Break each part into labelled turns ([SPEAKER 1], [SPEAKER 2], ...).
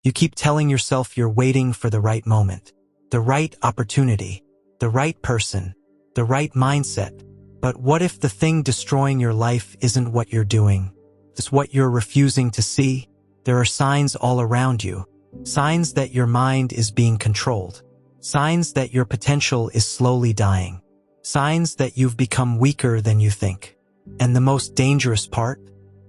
[SPEAKER 1] You keep telling yourself you're waiting for the right moment, the right opportunity, the right person, the right mindset. But what if the thing destroying your life isn't what you're doing? It's what you're refusing to see? There are signs all around you. Signs that your mind is being controlled. Signs that your potential is slowly dying. Signs that you've become weaker than you think. And the most dangerous part?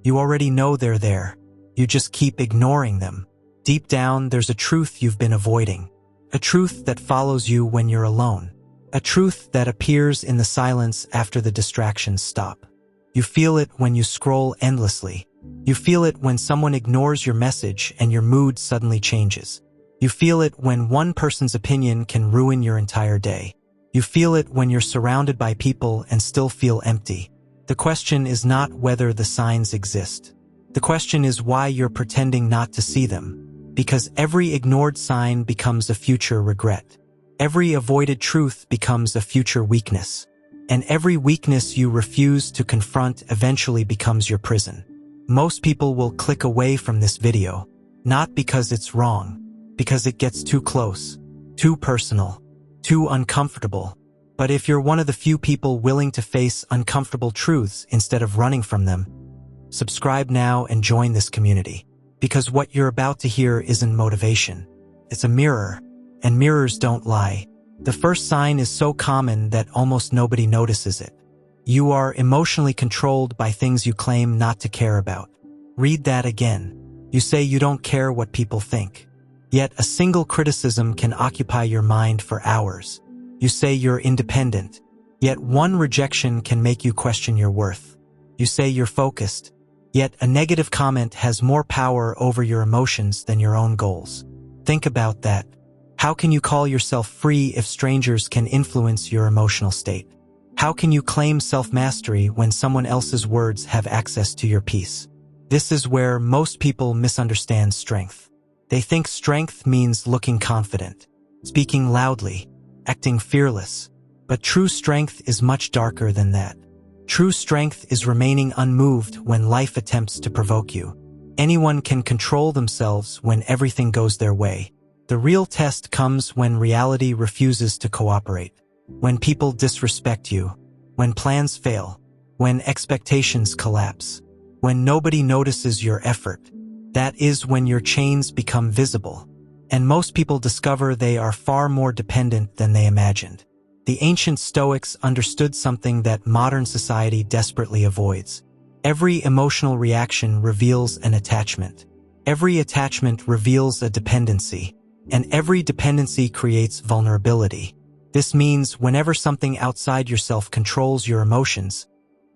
[SPEAKER 1] You already know they're there. You just keep ignoring them. Deep down, there's a truth you've been avoiding. A truth that follows you when you're alone. A truth that appears in the silence after the distractions stop. You feel it when you scroll endlessly. You feel it when someone ignores your message and your mood suddenly changes. You feel it when one person's opinion can ruin your entire day. You feel it when you're surrounded by people and still feel empty. The question is not whether the signs exist. The question is why you're pretending not to see them. Because every ignored sign becomes a future regret. Every avoided truth becomes a future weakness. And every weakness you refuse to confront eventually becomes your prison. Most people will click away from this video, not because it's wrong, because it gets too close, too personal, too uncomfortable. But if you're one of the few people willing to face uncomfortable truths instead of running from them, subscribe now and join this community. Because what you're about to hear isn't motivation. It's a mirror, and mirrors don't lie. The first sign is so common that almost nobody notices it. You are emotionally controlled by things you claim not to care about. Read that again. You say you don't care what people think. Yet a single criticism can occupy your mind for hours. You say you're independent. Yet one rejection can make you question your worth. You say you're focused. Yet a negative comment has more power over your emotions than your own goals. Think about that. How can you call yourself free if strangers can influence your emotional state? How can you claim self-mastery when someone else's words have access to your peace? This is where most people misunderstand strength. They think strength means looking confident, speaking loudly, acting fearless. But true strength is much darker than that. True strength is remaining unmoved when life attempts to provoke you. Anyone can control themselves when everything goes their way. The real test comes when reality refuses to cooperate. When people disrespect you. When plans fail. When expectations collapse. When nobody notices your effort. That is when your chains become visible. And most people discover they are far more dependent than they imagined. The ancient Stoics understood something that modern society desperately avoids. Every emotional reaction reveals an attachment. Every attachment reveals a dependency. And every dependency creates vulnerability. This means whenever something outside yourself controls your emotions,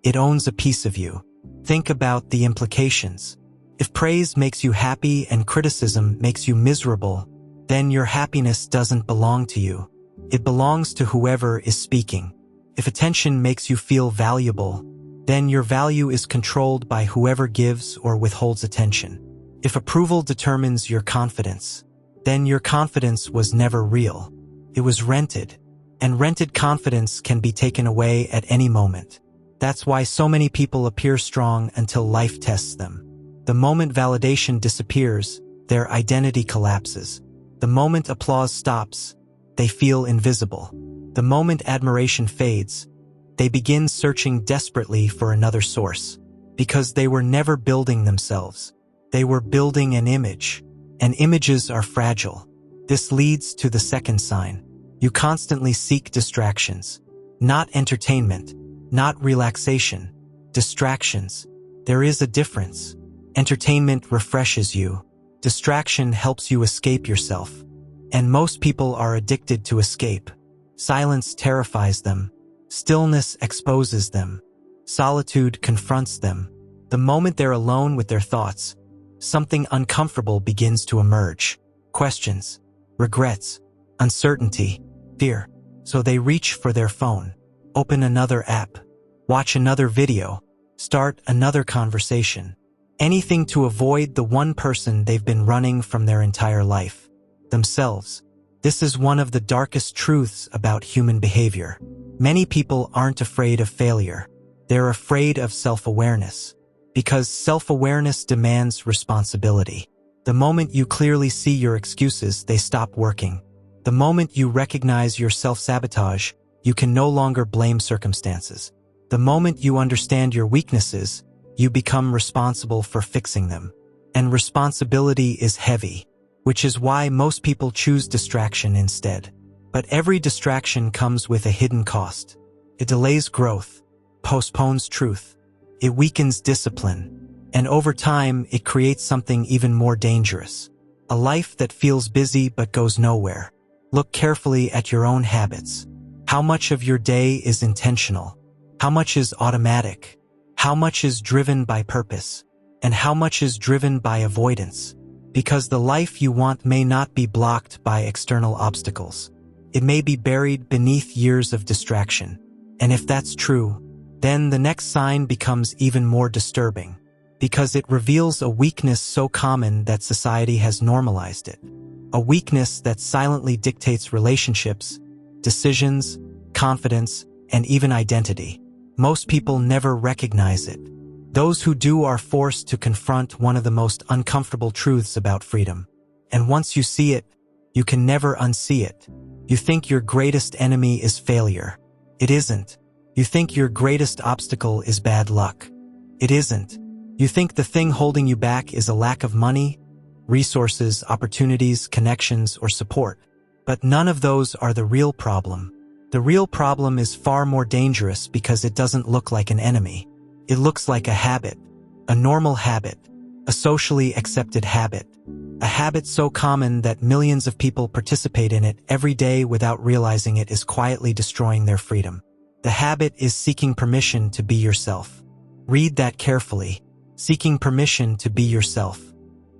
[SPEAKER 1] it owns a piece of you. Think about the implications. If praise makes you happy and criticism makes you miserable, then your happiness doesn't belong to you. It belongs to whoever is speaking. If attention makes you feel valuable, then your value is controlled by whoever gives or withholds attention. If approval determines your confidence, then your confidence was never real. It was rented, and rented confidence can be taken away at any moment. That's why so many people appear strong until life tests them. The moment validation disappears, their identity collapses. The moment applause stops, they feel invisible. The moment admiration fades, they begin searching desperately for another source. Because they were never building themselves. They were building an image. And images are fragile. This leads to the second sign. You constantly seek distractions. Not entertainment. Not relaxation. Distractions. There is a difference. Entertainment refreshes you. Distraction helps you escape yourself. And most people are addicted to escape. Silence terrifies them. Stillness exposes them. Solitude confronts them. The moment they're alone with their thoughts, something uncomfortable begins to emerge. Questions, regrets, uncertainty, fear. So they reach for their phone, open another app, watch another video, start another conversation. Anything to avoid the one person they've been running from their entire life. Themselves. This is one of the darkest truths about human behavior. Many people aren't afraid of failure. They're afraid of self-awareness. Because self-awareness demands responsibility. The The moment you clearly see your excuses, they stop working. The moment you recognize your self-sabotage, you can no longer blame circumstances. The moment you understand your weaknesses, you become responsible for fixing them. And responsibility is heavy, which is why most people choose distraction instead. But every distraction comes with a hidden cost. It delays growth, postpones truth, it weakens discipline, and over time it creates something even more dangerous. A life that feels busy but goes nowhere. Look carefully at your own habits. How much of your day is intentional? How much is automatic? How much is driven by purpose? And how much is driven by avoidance? Because the life you want may not be blocked by external obstacles. It may be buried beneath years of distraction. And if that's true, then the next sign becomes even more disturbing, because it reveals a weakness so common that society has normalized it. A weakness that silently dictates relationships, decisions, confidence, and even identity. Most people never recognize it. Those who do are forced to confront one of the most uncomfortable truths about freedom. And once you see it, you can never unsee it. You think your greatest enemy is failure. It isn't. You think your greatest obstacle is bad luck. It isn't. You think the thing holding you back is a lack of money, resources, opportunities, connections, or support. But none of those are the real problem. The real problem is far more dangerous because it doesn't look like an enemy. It looks like a habit, a normal habit, a socially accepted habit, a habit so common that millions of people participate in it every day without realizing it is quietly destroying their freedom. The habit is seeking permission to be yourself. Read that carefully. Seeking permission to be yourself.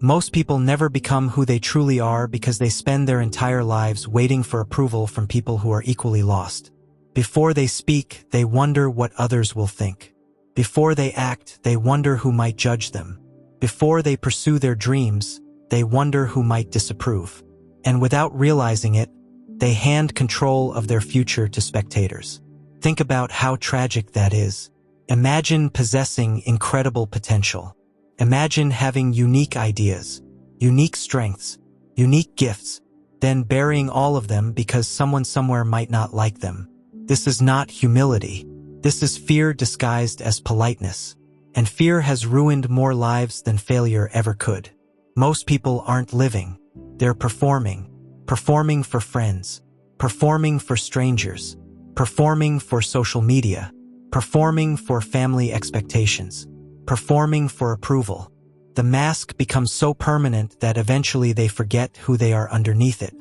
[SPEAKER 1] Most people never become who they truly are because they spend their entire lives waiting for approval from people who are equally lost. Before they speak, they wonder what others will think. Before they act, they wonder who might judge them. Before they pursue their dreams, they wonder who might disapprove. And without realizing it, they hand control of their future to spectators. Think about how tragic that is. Imagine possessing incredible potential. Imagine having unique ideas, unique strengths, unique gifts, then burying all of them because someone somewhere might not like them. This is not humility. This is fear disguised as politeness. And fear has ruined more lives than failure ever could. Most people aren't living. They're performing. Performing for friends. Performing for strangers. Performing for social media. Performing for family expectations. Performing for approval. The mask becomes so permanent that eventually they forget who they are underneath it.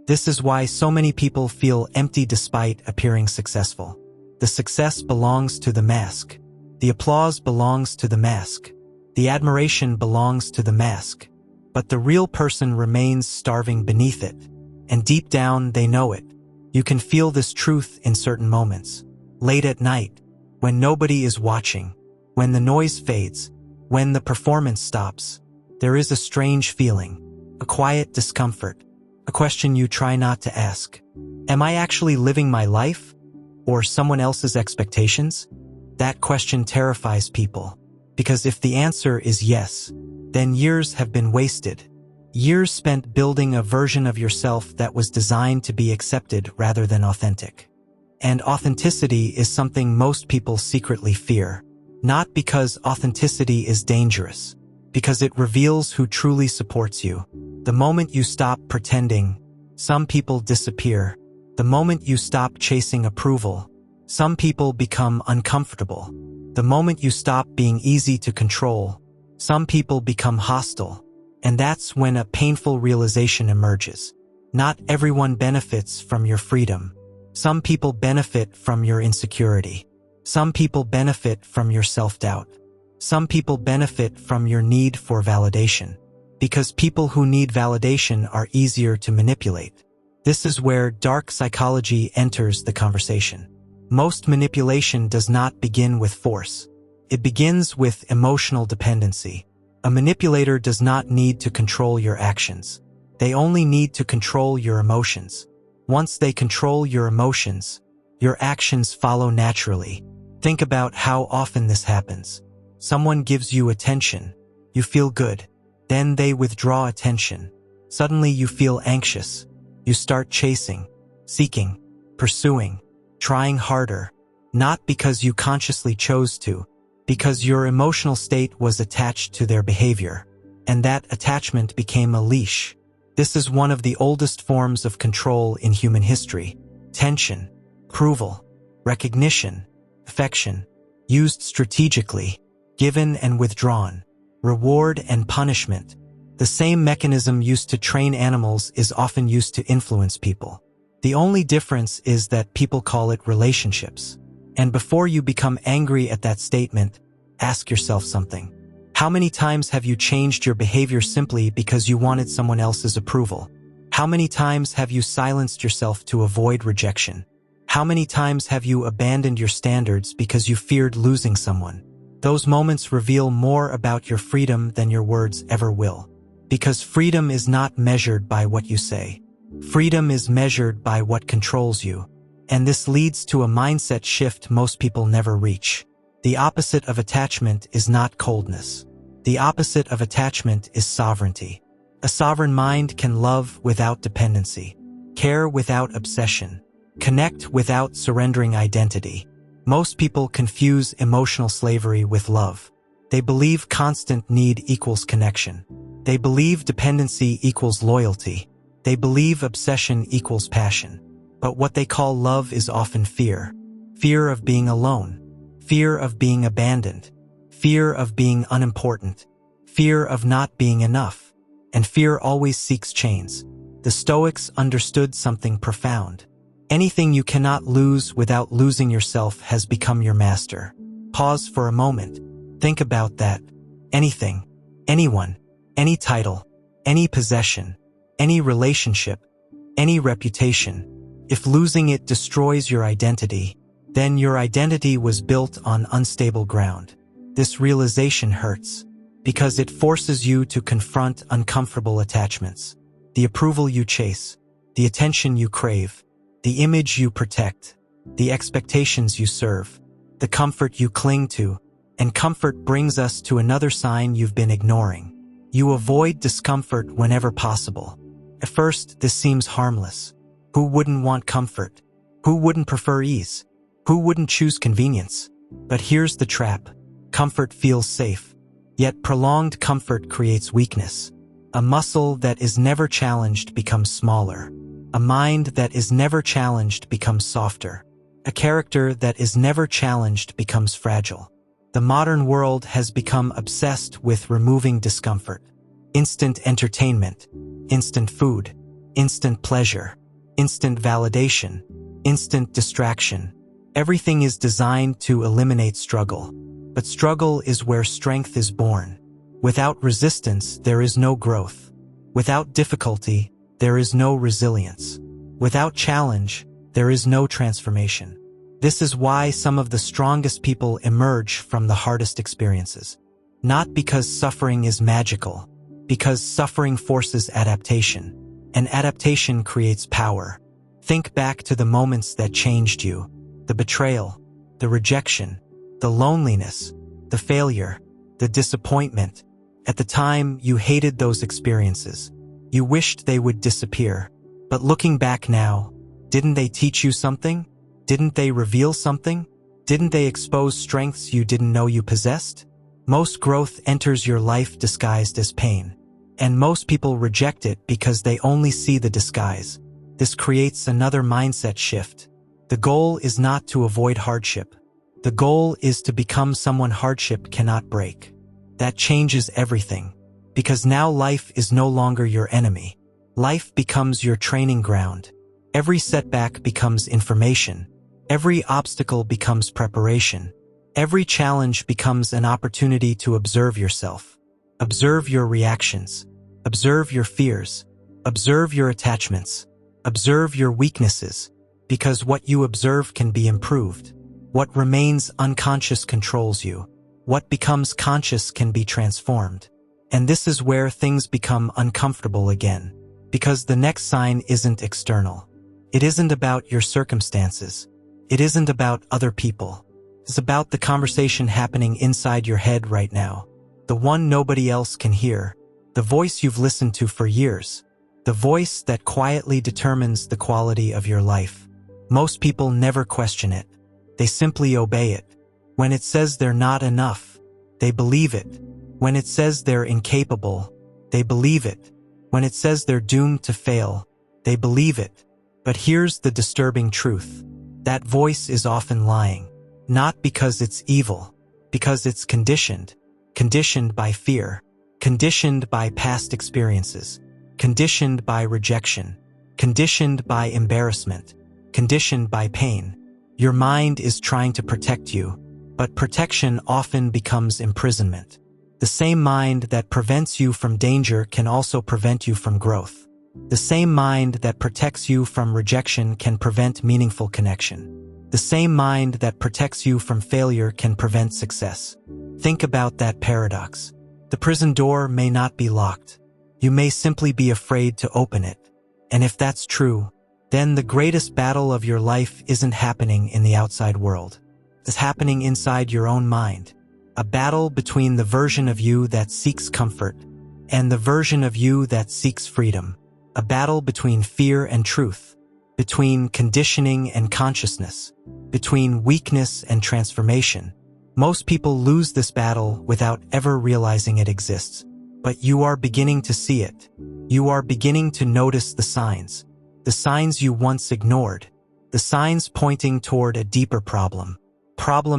[SPEAKER 1] This is why so many people feel empty despite appearing successful. The success belongs to the mask. The applause belongs to the mask. The admiration belongs to the mask. But the real person remains starving beneath it. And deep down, they know it. You can feel this truth in certain moments. Late at night, when nobody is watching, when the noise fades, when the performance stops, there is a strange feeling, a quiet discomfort, a question you try not to ask. Am I actually living my life? Or someone else's expectations? That question terrifies people, because if the answer is yes, then years have been wasted. Years spent building a version of yourself that was designed to be accepted rather than authentic. And authenticity is something most people secretly fear. Not because authenticity is dangerous, because it reveals who truly supports you. The moment you stop pretending, some people disappear. The moment you stop chasing approval, some people become uncomfortable. The moment you stop being easy to control, some people become hostile. And that's when a painful realization emerges. Not everyone benefits from your freedom. Some people benefit from your insecurity. Some people benefit from your self-doubt. Some people benefit from your need for validation. Because people who need validation are easier to manipulate. This is where dark psychology enters the conversation. Most manipulation does not begin with force. It begins with emotional dependency. A manipulator does not need to control your actions. They only need to control your emotions. Once they control your emotions, your actions follow naturally. Think about how often this happens. Someone gives you attention. You feel good. Then they withdraw attention. Suddenly you feel anxious. You start chasing, seeking, pursuing, trying harder, not because you consciously chose to, because your emotional state was attached to their behavior, and that attachment became a leash. This is one of the oldest forms of control in human history. Tension, approval, recognition, affection, used strategically, given and withdrawn, reward and punishment. The same mechanism used to train animals is often used to influence people. The only difference is that people call it relationships. And before you become angry at that statement, ask yourself something. How many times have you changed your behavior simply because you wanted someone else's approval? How many times have you silenced yourself to avoid rejection? How many times have you abandoned your standards because you feared losing someone? Those moments reveal more about your freedom than your words ever will. Because freedom is not measured by what you say. Freedom is measured by what controls you. And this leads to a mindset shift most people never reach. The opposite of attachment is not coldness. The opposite of attachment is sovereignty. A sovereign mind can love without dependency, care without obsession, connect without surrendering identity. Most people confuse emotional slavery with love. They believe constant need equals connection. They believe dependency equals loyalty. They believe obsession equals passion. But what they call love is often fear. Fear of being alone. Fear of being abandoned. Fear of being unimportant. Fear of not being enough. And fear always seeks chains. The Stoics understood something profound. Anything you cannot lose without losing yourself has become your master. Pause for a moment. Think about that. Anything, anyone, any title, any possession, any relationship, any reputation. If losing it destroys your identity, then your identity was built on unstable ground. This realization hurts, because it forces you to confront uncomfortable attachments. The approval you chase, the attention you crave, the image you protect, the expectations you serve, the comfort you cling to, and comfort brings us to another sign you've been ignoring. You avoid discomfort whenever possible. At first, this seems harmless. Who wouldn't want comfort? Who wouldn't prefer ease? Who wouldn't choose convenience? But here's the trap. Comfort feels safe. Yet prolonged comfort creates weakness. A muscle that is never challenged becomes smaller. A mind that is never challenged becomes softer. A character that is never challenged becomes fragile. The modern world has become obsessed with removing discomfort. Instant entertainment, instant food, instant pleasure, instant validation, instant distraction. Everything is designed to eliminate struggle. But struggle is where strength is born. Without resistance, there is no growth. Without difficulty, there is no resilience. Without challenge, there is no transformation. This is why some of the strongest people emerge from the hardest experiences. Not because suffering is magical, because suffering forces adaptation, and adaptation creates power. Think back to the moments that changed you, the betrayal, the rejection, the loneliness, the failure, the disappointment. At the time, you hated those experiences. You wished they would disappear. But looking back now, didn't they teach you something? Didn't they reveal something? Didn't they expose strengths you didn't know you possessed? Most growth enters your life disguised as pain. And most people reject it because they only see the disguise. This creates another mindset shift. The goal is not to avoid hardship. The goal is to become someone hardship cannot break. That changes everything. Because now life is no longer your enemy. Life becomes your training ground. Every setback becomes information. Every obstacle becomes preparation. Every challenge becomes an opportunity to observe yourself. Observe your reactions. Observe your fears. Observe your attachments. Observe your weaknesses. Because what you observe can be improved. What remains unconscious controls you. What becomes conscious can be transformed. And this is where things become uncomfortable again. Because the next sign isn't external. It isn't about your circumstances. It isn't about other people. It's about the conversation happening inside your head right now. The one nobody else can hear. the voice you've listened to for years, the voice that quietly determines the quality of your life. Most people never question it. They simply obey it. When it says they're not enough, they believe it. When it says they're incapable, they believe it. When it says they're doomed to fail, they believe it. But here's the disturbing truth. That voice is often lying. Not because it's evil, because it's conditioned. Conditioned by fear. Conditioned by past experiences. Conditioned by rejection. Conditioned by embarrassment. Conditioned by pain. Your mind is trying to protect you, but protection often becomes imprisonment. The same mind that prevents you from danger can also prevent you from growth. The same mind that protects you from rejection can prevent meaningful connection. The same mind that protects you from failure can prevent success. Think about that paradox. The prison door may not be locked. You may simply be afraid to open it. And if that's true, then the greatest battle of your life isn't happening in the outside world. It's happening inside your own mind. A battle between the version of you that seeks comfort and the version of you that seeks freedom. A battle between fear and truth, between conditioning and consciousness, between weakness and transformation. Most people lose this battle without ever realizing it exists. But you are beginning to see it. You are beginning to notice the signs you once ignored, the signs pointing toward a deeper problem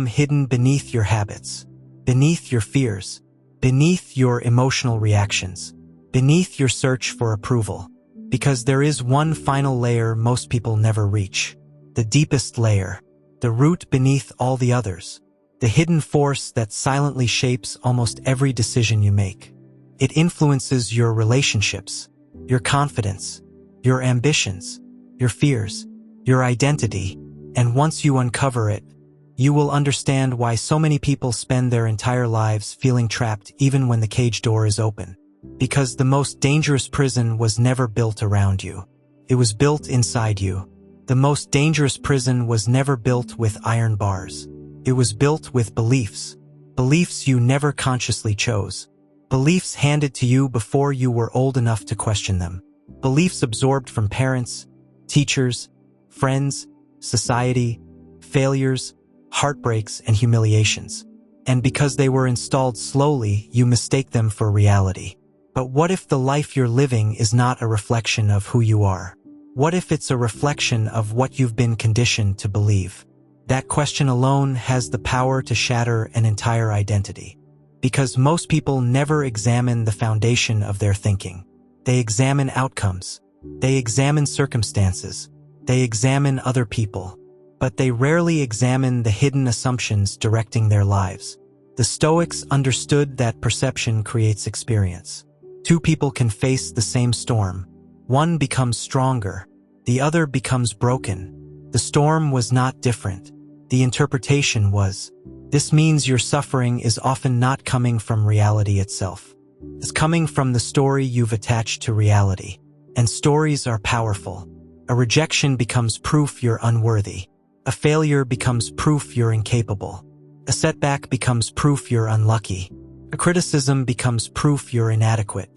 [SPEAKER 1] hidden beneath your habits, beneath your fears, beneath your emotional reactions, beneath your search for approval. Because there is one final layer most people never reach. The deepest layer, the root beneath all the others, the hidden force that silently shapes almost every decision you make. It influences your relationships, your confidence, your ambitions, your fears, your identity, and once you uncover it, you will understand why so many people spend their entire lives feeling trapped even when the cage door is open. Because the most dangerous prison was never built around you. It was built inside you. The most dangerous prison was never built with iron bars. It was built with beliefs. Beliefs you never consciously chose. Beliefs handed to you before you were old enough to question them. Beliefs absorbed from parents, teachers, friends, society, failures, heartbreaks, and humiliations. And because they were installed slowly, you mistake them for reality. But what if the life you're living is not a reflection of who you are? What if it's a reflection of what you've been conditioned to believe? That question alone has the power to shatter an entire identity. Because most people never examine the foundation of their thinking. They examine outcomes. They examine circumstances. They examine other people. But they rarely examine the hidden assumptions directing their lives. The Stoics understood that perception creates experience. Two people can face the same storm. One becomes stronger. The other becomes broken. The storm was not different. The interpretation was. This means your suffering is often not coming from reality itself. It's coming from the story you've attached to reality. And stories are powerful. A rejection becomes proof you're unworthy. A failure becomes proof you're incapable. A setback becomes proof you're unlucky. A criticism becomes proof you're inadequate.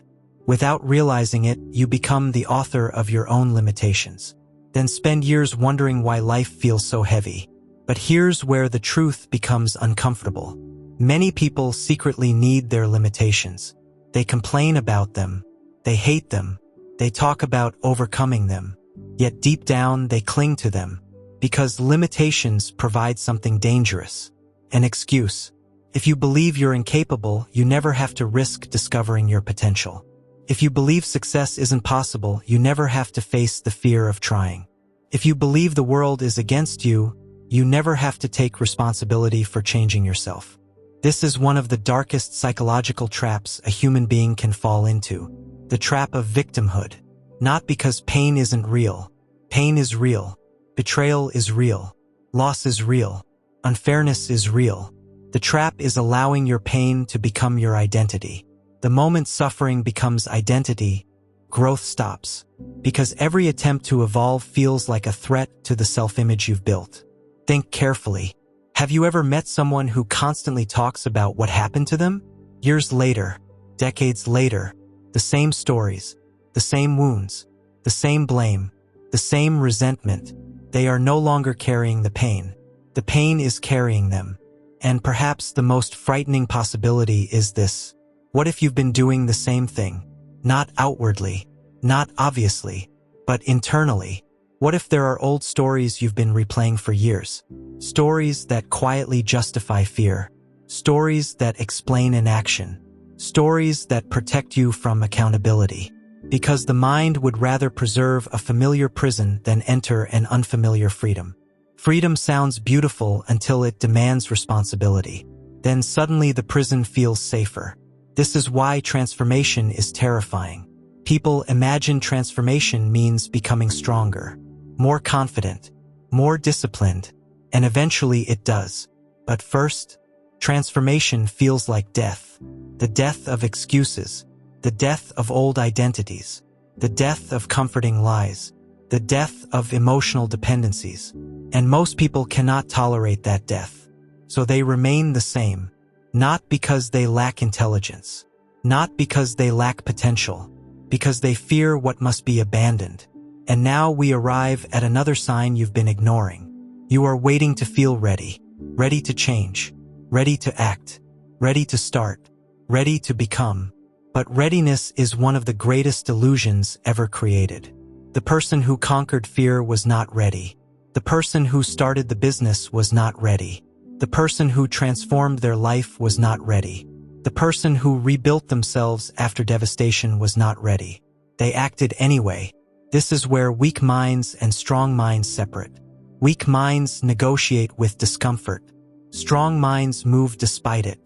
[SPEAKER 1] Without realizing it, you become the author of your own limitations. Then spend years wondering why life feels so heavy. But here's where the truth becomes uncomfortable. Many people secretly need their limitations. They complain about them. They hate them. They talk about overcoming them. Yet deep down, they cling to them. Because limitations provide something dangerous. An excuse. If you believe you're incapable, you never have to risk discovering your potential. If you believe success isn't possible, you never have to face the fear of trying. If you believe the world is against you, you never have to take responsibility for changing yourself. This is one of the darkest psychological traps a human being can fall into. The trap of victimhood. Not because pain isn't real. Pain is real. Betrayal is real. Loss is real. Unfairness is real. The trap is allowing your pain to become your identity. The moment suffering becomes identity, growth stops. Because every attempt to evolve feels like a threat to the self-image you've built. Think carefully. Have you ever met someone who constantly talks about what happened to them? Years later, decades later, the same stories, the same wounds, the same blame, the same resentment. They are no longer carrying the pain. The pain is carrying them. And perhaps the most frightening possibility is this. What if you've been doing the same thing? Not outwardly, not obviously, but internally. What if there are old stories you've been replaying for years? Stories that quietly justify fear. Stories that explain inaction. Stories that protect you from accountability. Because the mind would rather preserve a familiar prison than enter an unfamiliar freedom. Freedom sounds beautiful until it demands responsibility. Then suddenly the prison feels safer. This is why transformation is terrifying. People imagine transformation means becoming stronger, more confident, more disciplined, and eventually it does. But first, transformation feels like death. The death of excuses, the death of old identities, the death of comforting lies, the death of emotional dependencies. And most people cannot tolerate that death. So they remain the same, not because they lack intelligence, not because they lack potential, because they fear what must be abandoned. And now we arrive at another sign you've been ignoring. You are waiting to feel ready, ready to change, ready to act, ready to start, ready to become. But readiness is one of the greatest illusions ever created. The person who conquered fear was not ready. The person who started the business was not ready. The person who transformed their life was not ready. The person who rebuilt themselves after devastation was not ready. They acted anyway. This is where weak minds and strong minds separate. Weak minds negotiate with discomfort. Strong minds move despite it.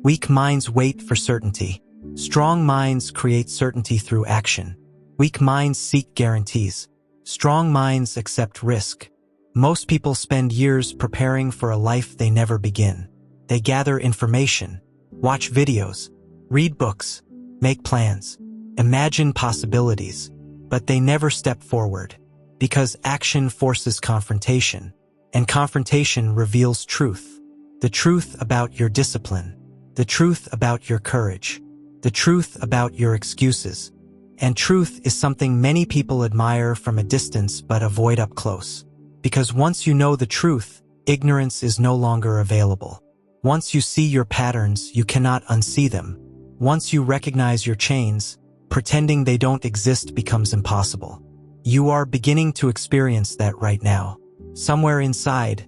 [SPEAKER 1] Weak minds wait for certainty. Strong minds create certainty through action. Weak minds seek guarantees. Strong minds accept risk. Most people spend years preparing for a life they never begin. They gather information, watch videos, read books, make plans, imagine possibilities, but they never step forward because action forces confrontation, and confrontation reveals truth. The truth about your discipline, the truth about your courage, the truth about your excuses. And truth is something many people admire from a distance but avoid up close. Because once you know the truth, ignorance is no longer available. Once you see your patterns, you cannot unsee them. Once you recognize your chains, pretending they don't exist becomes impossible. You are beginning to experience that right now. Somewhere inside,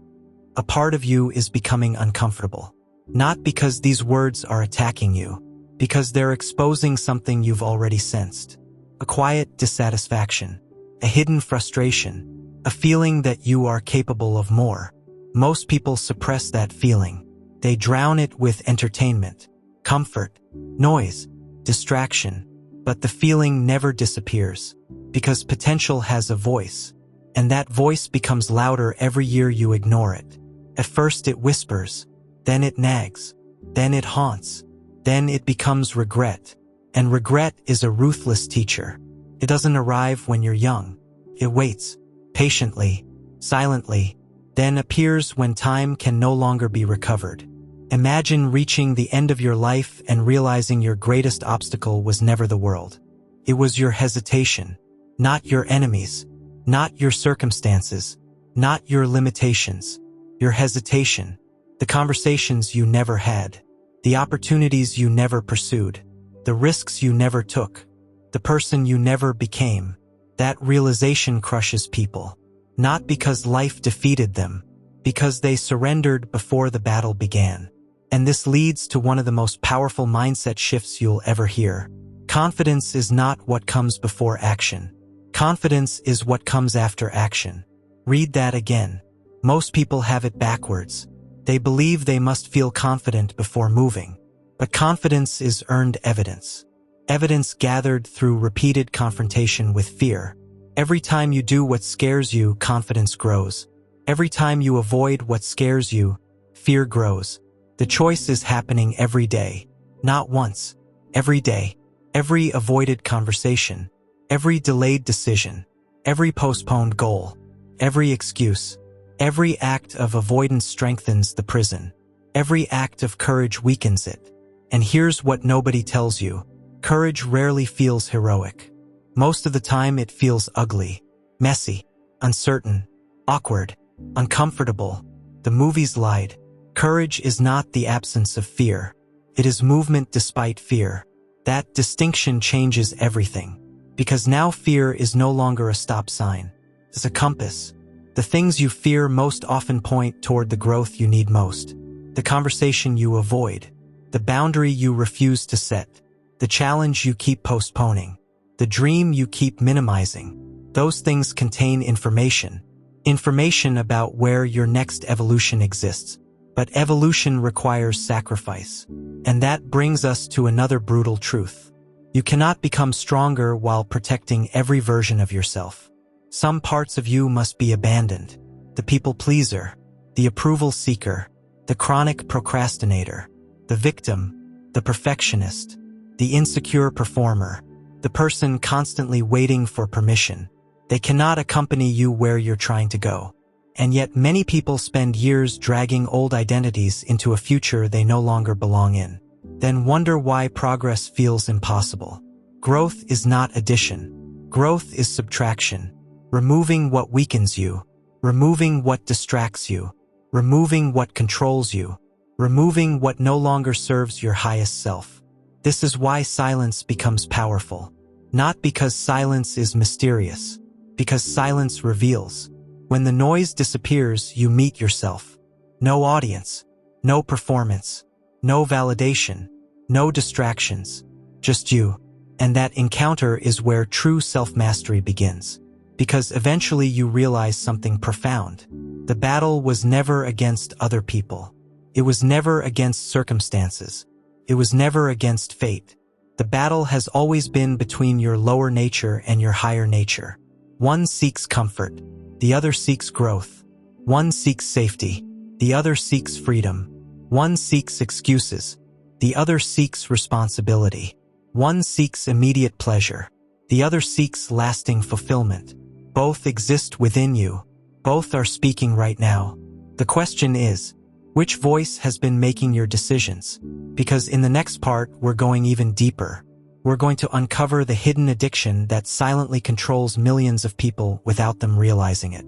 [SPEAKER 1] a part of you is becoming uncomfortable. Not because these words are attacking you, because they're exposing something you've already sensed. A quiet dissatisfaction, a hidden frustration, a feeling that you are capable of more. Most people suppress that feeling. They drown it with entertainment, comfort, noise, distraction. But the feeling never disappears, because potential has a voice, and that voice becomes louder every year you ignore it. At first it whispers, then it nags, then it haunts, then it becomes regret. And regret is a ruthless teacher. It doesn't arrive when you're young. It waits, patiently, silently, then appears when time can no longer be recovered. Imagine reaching the end of your life and realizing your greatest obstacle was never the world. It was your hesitation, not your enemies, not your circumstances, not your limitations. Your hesitation, the conversations you never had, the opportunities you never pursued, the risks you never took, the person you never became. That realization crushes people, not because life defeated them, because they surrendered before the battle began. And this leads to one of the most powerful mindset shifts you'll ever hear. Confidence is not what comes before action. Confidence is what comes after action. Read that again. Most people have it backwards. They believe they must feel confident before moving. But confidence is earned evidence. Evidence gathered through repeated confrontation with fear. Every time you do what scares you, confidence grows. Every time you avoid what scares you, fear grows. The choice is happening every day. Not once. Every day. Every avoided conversation. Every delayed decision. Every postponed goal. Every excuse. Every act of avoidance strengthens the prison. Every act of courage weakens it. And here's what nobody tells you. Courage rarely feels heroic. Most of the time it feels ugly, messy, uncertain, awkward, uncomfortable. The movies lied. Courage is not the absence of fear. It is movement despite fear. That distinction changes everything. Because now fear is no longer a stop sign. It's a compass. The things you fear most often point toward the growth you need most. The conversation you avoid. The boundary you refuse to set. The challenge you keep postponing. The dream you keep minimizing. Those things contain information. Information about where your next evolution exists. But evolution requires sacrifice. And that brings us to another brutal truth. You cannot become stronger while protecting every version of yourself. Some parts of you must be abandoned. The people pleaser, the approval seeker, the chronic procrastinator, the victim, the perfectionist, the insecure performer, the person constantly waiting for permission. They cannot accompany you where you're trying to go. And yet many people spend years dragging old identities into a future they no longer belong in. Then wonder why progress feels impossible. Growth is not addition. Growth is subtraction. Removing what weakens you. Removing what distracts you. Removing what controls you. Removing what no longer serves your highest self. This is why silence becomes powerful. Not because silence is mysterious. Because silence reveals. When the noise disappears, you meet yourself. No audience. No performance. No validation. No distractions. Just you. And that encounter is where true self-mastery begins. Because eventually you realize something profound. The battle was never against other people. It was never against circumstances. It was never against fate. The battle has always been between your lower nature and your higher nature. One seeks comfort. The other seeks growth. One seeks safety. The other seeks freedom. One seeks excuses. The other seeks responsibility. One seeks immediate pleasure. The other seeks lasting fulfillment. Both exist within you. Both are speaking right now. The question is, which voice has been making your decisions? Because in the next part, we're going even deeper. We're going to uncover the hidden addiction that silently controls millions of people without them realizing it.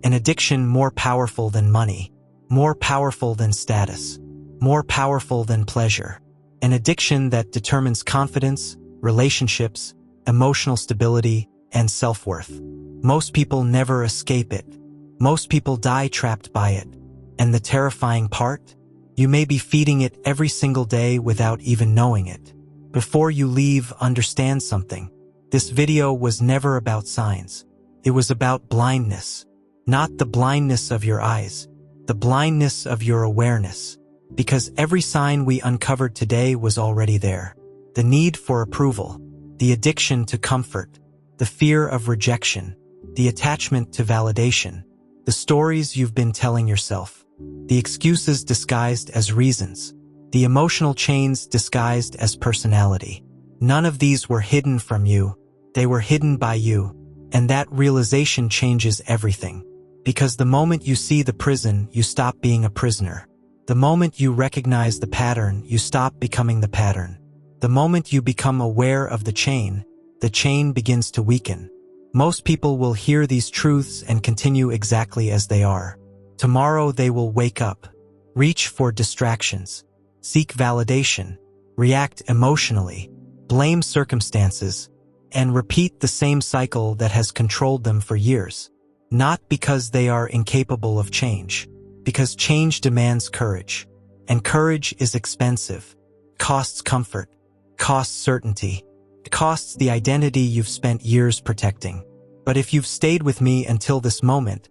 [SPEAKER 1] An addiction more powerful than money, more powerful than status, more powerful than pleasure. An addiction that determines confidence, relationships, emotional stability, and self-worth. Most people never escape it. Most people die trapped by it. And the terrifying part? You may be feeding it every single day without even knowing it. Before you leave, understand something. This video was never about signs. It was about blindness. Not the blindness of your eyes, the blindness of your awareness. Because every sign we uncovered today was already there. The need for approval, the addiction to comfort, the fear of rejection, the attachment to validation, the stories you've been telling yourself, the excuses disguised as reasons, the emotional chains disguised as personality. None of these were hidden from you. They were hidden by you. And that realization changes everything. Because the moment you see the prison, you stop being a prisoner. The moment you recognize the pattern, you stop becoming the pattern. The moment you become aware of the chain begins to weaken. Most people will hear these truths and continue exactly as they are. Tomorrow they will wake up, reach for distractions, seek validation, react emotionally, blame circumstances, and repeat the same cycle that has controlled them for years. Not because they are incapable of change, because change demands courage. And courage is expensive, costs comfort, costs certainty, costs the identity you've spent years protecting. But if you've stayed with me until this moment,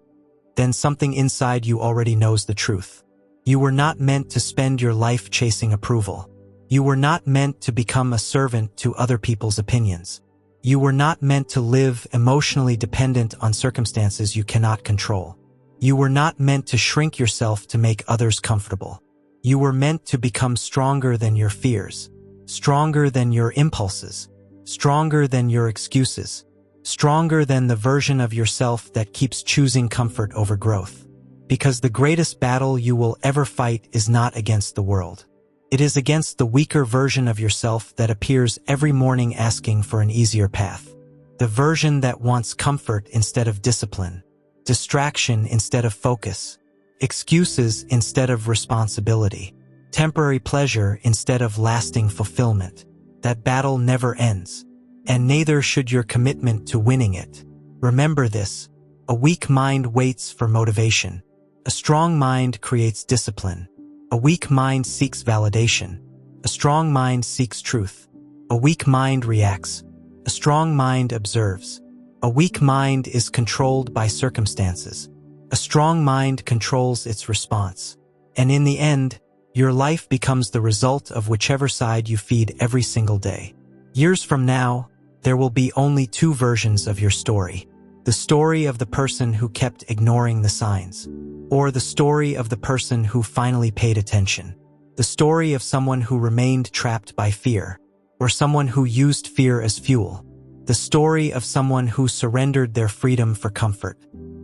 [SPEAKER 1] then something inside you already knows the truth. You were not meant to spend your life chasing approval. You were not meant to become a servant to other people's opinions. You were not meant to live emotionally dependent on circumstances you cannot control. You were not meant to shrink yourself to make others comfortable. You were meant to become stronger than your fears, stronger than your impulses, stronger than your excuses, stronger than the version of yourself that keeps choosing comfort over growth. Because the greatest battle you will ever fight is not against the world. It is against the weaker version of yourself that appears every morning asking for an easier path. The version that wants comfort instead of discipline, distraction instead of focus, excuses instead of responsibility, temporary pleasure instead of lasting fulfillment. That battle never ends, and neither should your commitment to winning it. Remember this: a weak mind waits for motivation. A strong mind creates discipline. A weak mind seeks validation. A strong mind seeks truth. A weak mind reacts. A strong mind observes. A weak mind is controlled by circumstances. A strong mind controls its response. And in the end, your life becomes the result of whichever side you feed every single day. Years from now, there will be only two versions of your story. The story of the person who kept ignoring the signs, or the story of the person who finally paid attention. The story of someone who remained trapped by fear, or someone who used fear as fuel. The story of someone who surrendered their freedom for comfort,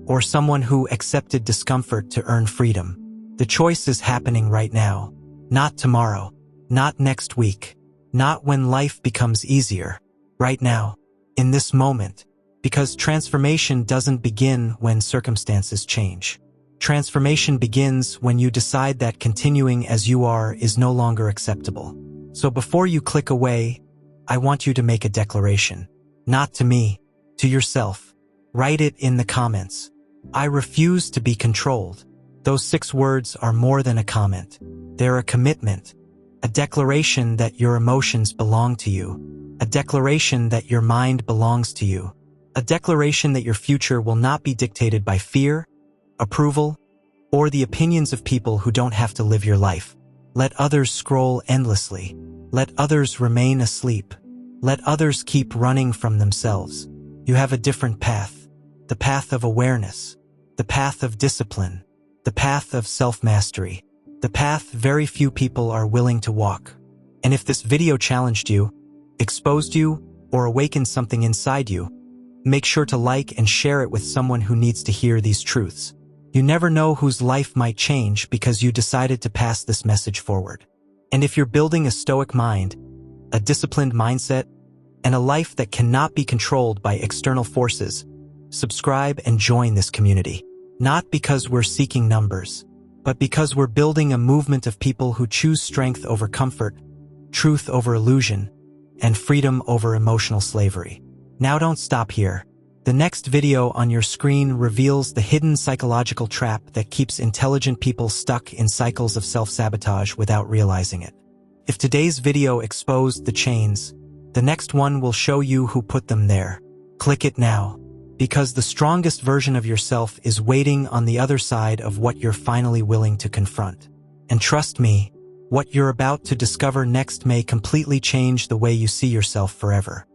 [SPEAKER 1] or someone who accepted discomfort to earn freedom. The choice is happening right now, not tomorrow, not next week, not when life becomes easier. Right now, in this moment, because transformation doesn't begin when circumstances change. Transformation begins when you decide that continuing as you are is no longer acceptable. So before you click away, I want you to make a declaration. Not to me, to yourself. Write it in the comments. I refuse to be controlled. Those 6 words are more than a comment. They're a commitment, a declaration that your emotions belong to you, a declaration that your mind belongs to you, a declaration that your future will not be dictated by fear, approval, or the opinions of people who don't have to live your life. Let others scroll endlessly. Let others remain asleep. Let others keep running from themselves. You have a different path, the path of awareness, the path of discipline, the path of self-mastery, the path very few people are willing to walk. And if this video challenged you, exposed you, or awakened something inside you, make sure to like and share it with someone who needs to hear these truths. You never know whose life might change because you decided to pass this message forward. And if you're building a stoic mind, a disciplined mindset, and a life that cannot be controlled by external forces, subscribe and join this community. Not because we're seeking numbers, but because we're building a movement of people who choose strength over comfort, truth over illusion, and freedom over emotional slavery. Now don't stop here. The next video on your screen reveals the hidden psychological trap that keeps intelligent people stuck in cycles of self-sabotage without realizing it. If today's video exposed the chains, the next one will show you who put them there. Click it now, because the strongest version of yourself is waiting on the other side of what you're finally willing to confront. And trust me, what you're about to discover next may completely change the way you see yourself forever.